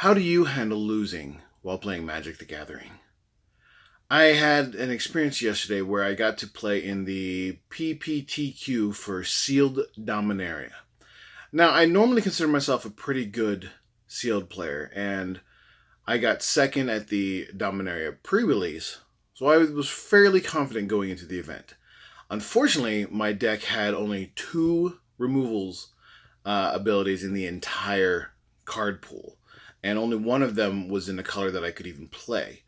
How do you handle losing while playing Magic the Gathering? I had an experience yesterday where I got to play in the PPTQ for Sealed Dominaria. Now, I normally consider myself a pretty good sealed player, and I got second at the Dominaria pre release, so I was fairly confident going into the event. Unfortunately, my deck had only two removals abilities in the entire card pool, and only one of them was in a color that I could even play.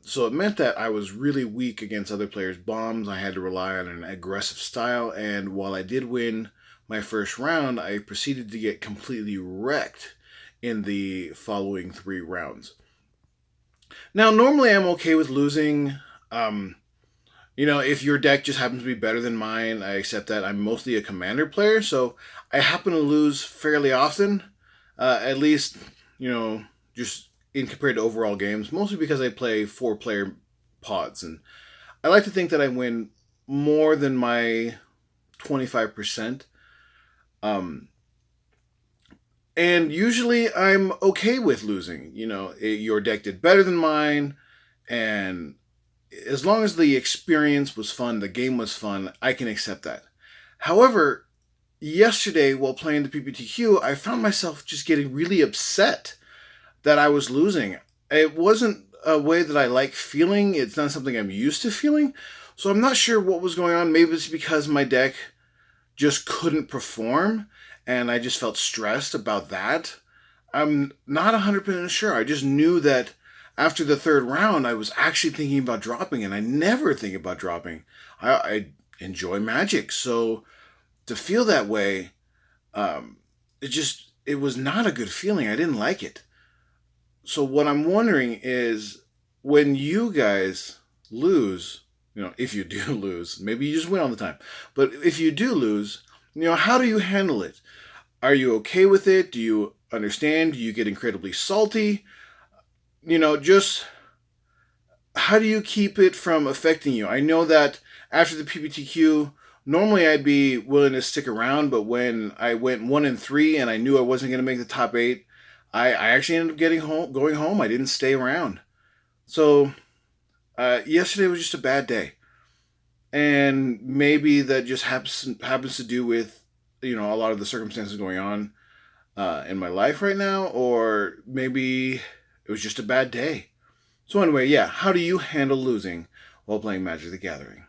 So it meant that I was really weak against other players' bombs. I had to rely on an aggressive style, and while I did win my first round, I proceeded to get completely wrecked in the following three rounds. Now, normally I'm okay with losing. Um, if your deck just happens to be better than mine, I accept that. I'm mostly a commander player, so I happen to lose fairly often. At least, just in compared to overall games, mostly because I play four-player pods, and I like to think that I win more than my 25%. Um, and usually I'm okay with losing. Your deck did better than mine, and as long as the experience was fun, the game was fun, I can accept that. However, yesterday while playing the PPTQ, I found myself just getting really upset that I was losing. It wasn't a way that I like feeling. It's not something I'm used to feeling. So I'm not sure what was going on. Maybe it's because my deck just couldn't perform and I just felt stressed about that. I'm not 100% sure. I just knew that after the third round, I was actually thinking about dropping, and I never think about dropping. I enjoy Magic, so to feel that way, um, it was not a good feeling. I didn't like it. So what I'm wondering is, when you guys lose, if you do lose, maybe you just win all the time, but if you do lose, how do you handle it? Are you okay with it? Do you understand? Do you get incredibly salty? Just how do you keep it from affecting you? I know that after the PPTQ, normally I'd be willing to stick around, but when I went 1-3 and I knew I wasn't going to make the top eight, I actually ended up going home. I didn't stay around. So yesterday was just a bad day, and maybe that just happens to do with a lot of the circumstances going on in my life right now, or maybe it was just a bad day. So anyway, yeah, how do you handle losing while playing Magic the Gathering?